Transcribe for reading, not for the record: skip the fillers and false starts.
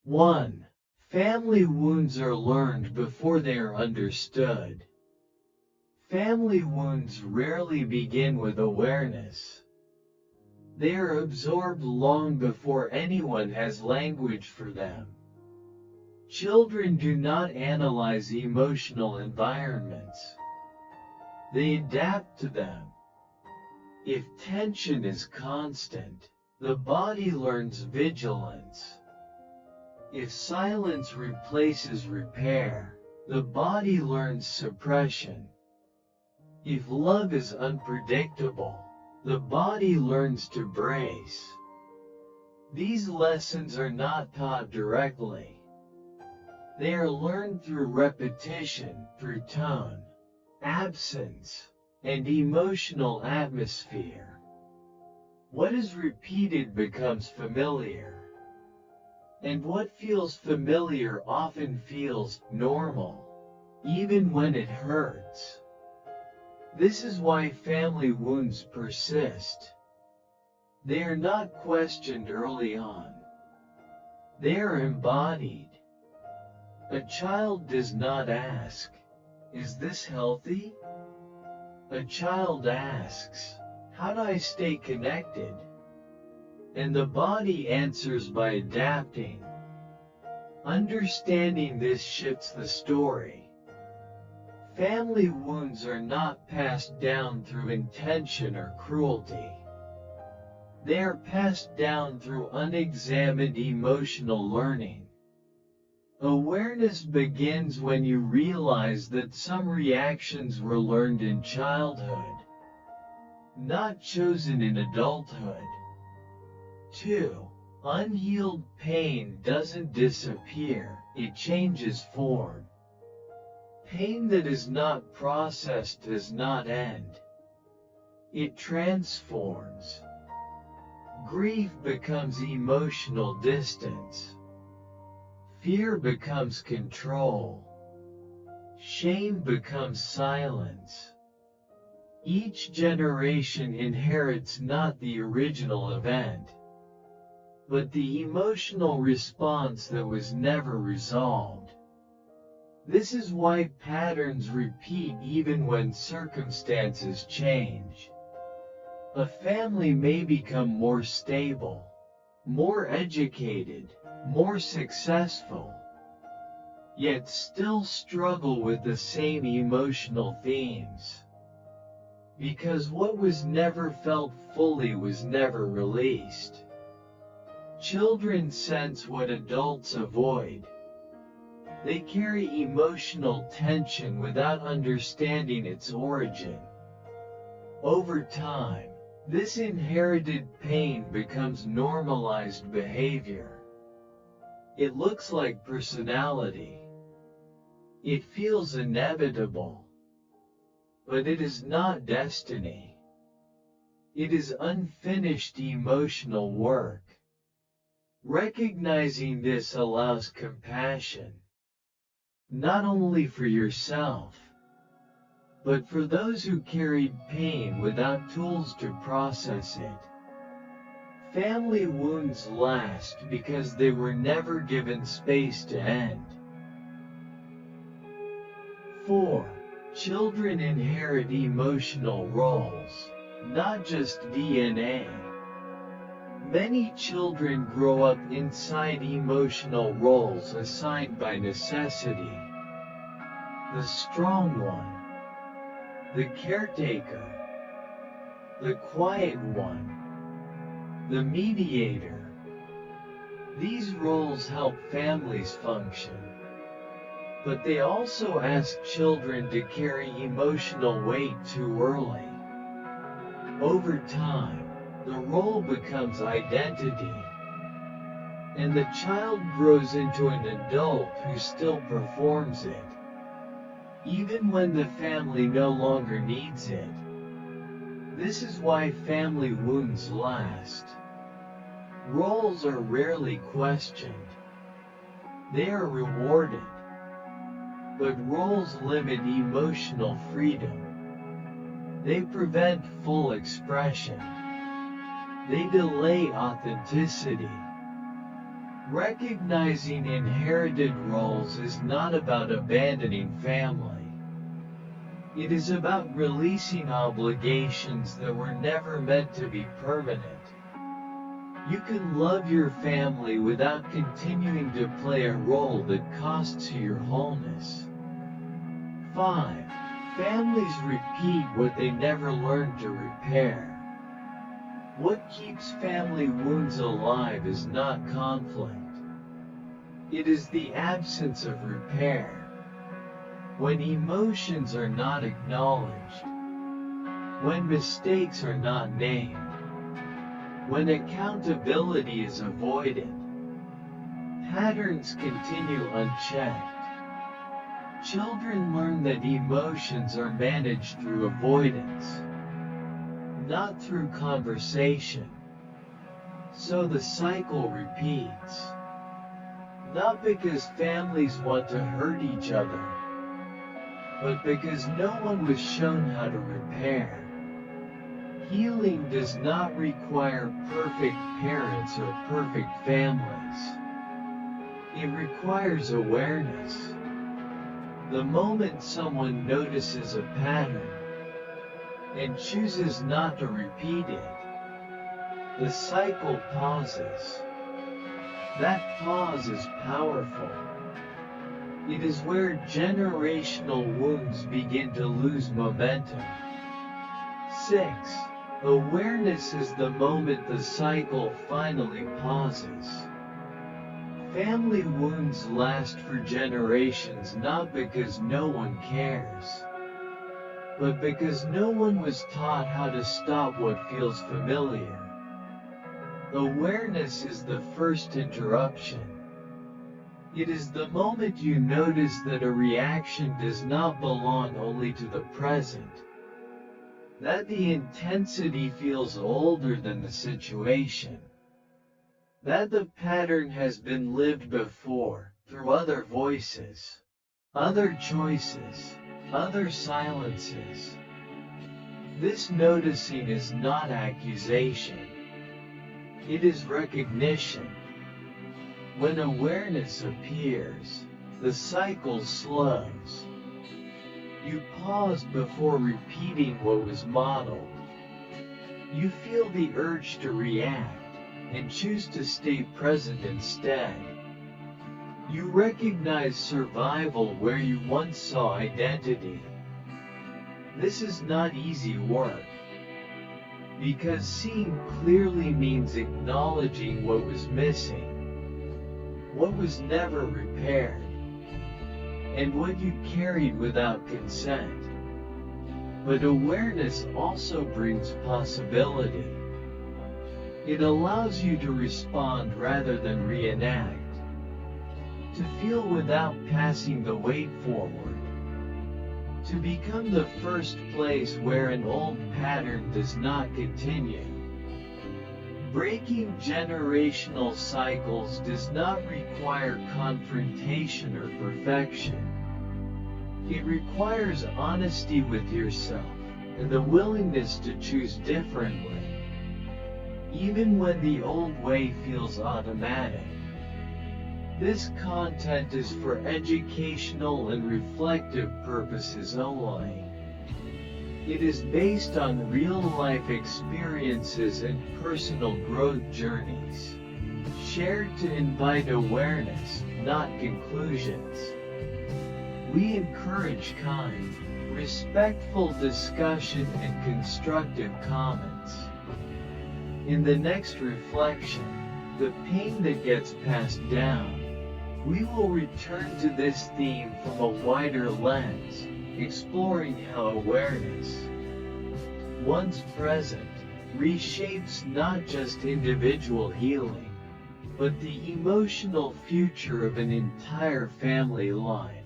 1. Family wounds are learned before they are understood. Family wounds rarely begin with awareness. They are absorbed long before anyone has language for them. Children do not analyze emotional environments. They adapt to them. If tension is constant, the body learns vigilance. If silence replaces repair, the body learns suppression. If love is unpredictable, the body learns to brace. These lessons are not taught directly. They are learned through repetition, through tone, absence, and emotional atmosphere. What is repeated becomes familiar. And what feels familiar often feels normal, even when it hurts. This is why family wounds persist. They are not questioned early on. They are embodied. A child does not ask, "Is this healthy?" A child asks, "How do I stay connected?" And the body answers by adapting. Understanding this shifts the story. Family wounds are not passed down through intention or cruelty. They are passed down through unexamined emotional learning. Awareness begins when you realize that some reactions were learned in childhood, not chosen in adulthood. 2. Unhealed pain doesn't disappear, it changes form. Pain that is not processed does not end. It transforms. Grief becomes emotional distance. Fear becomes control. Shame becomes silence. Each generation inherits not the original event, but the emotional response that was never resolved. This is why patterns repeat even when circumstances change. A family may become more stable, more educated, more successful, yet still struggle with the same emotional themes. Because what was never felt fully was never released. Children sense what adults avoid. They carry emotional tension without understanding its origin. Over time, this inherited pain becomes normalized behavior. It looks like personality. It feels inevitable. But it is not destiny. It is unfinished emotional work. Recognizing this allows compassion. Not only for yourself, but for those who carried pain without tools to process it. Family wounds last because they were never given space to end. 4. Children inherit emotional roles, not just DNA. Many children grow up inside emotional roles assigned by necessity. The strong one, the caretaker, the quiet one, the mediator. These roles help families function, but they also ask children to carry emotional weight too early. Over time, the role becomes identity, and the child grows into an adult who still performs it, even when the family no longer needs it. This is why family wounds last. Roles are rarely questioned. They are rewarded. But roles limit emotional freedom. They prevent full expression. They delay authenticity. Recognizing inherited roles is not about abandoning family. It is about releasing obligations that were never meant to be permanent. You can love your family without continuing to play a role that costs you your wholeness. 5. Families repeat what they never learned to repair. What keeps family wounds alive is not conflict. It is the absence of repair. When emotions are not acknowledged, when mistakes are not named, when accountability is avoided, patterns continue unchecked. Children learn that emotions are managed through avoidance, not through conversation. So the cycle repeats. Not because families want to hurt each other, but because no one was shown how to repair. Healing does not require perfect parents or perfect families. It requires awareness. The moment someone notices a pattern and chooses not to repeat it, the cycle pauses. That pause is powerful. It is where generational wounds begin to lose momentum. 6. Awareness is the moment the cycle finally pauses. Family wounds last for generations not because no one cares, but because no one was taught how to stop what feels familiar. Awareness is the first interruption. It is the moment you notice that a reaction does not belong only to the present, that the intensity feels older than the situation, that the pattern has been lived before, through other voices, other choices, other silences. This noticing is not accusation. It is recognition. When awareness appears, the cycle slows. You pause before repeating what was modeled. You feel the urge to react and choose to stay present instead. You recognize survival where you once saw identity. This is not easy work, because seeing clearly means acknowledging what was missing, what was never repaired, and what you carried without consent. But awareness also brings possibility. It allows you to respond rather than reenact, to feel without passing the weight forward, to become the first place where an old pattern does not continue. Breaking generational cycles does not require confrontation or perfection. It requires honesty with yourself and the willingness to choose differently, even when the old way feels automatic. This content is for educational and reflective purposes only. It is based on real-life experiences and personal growth journeys, shared to invite awareness, not conclusions. We encourage kind, respectful discussion and constructive comments. In the next reflection, The Pain That Gets Passed Down, we will return to this theme from a wider lens, exploring how awareness, once present, reshapes not just individual healing, but the emotional future of an entire family line.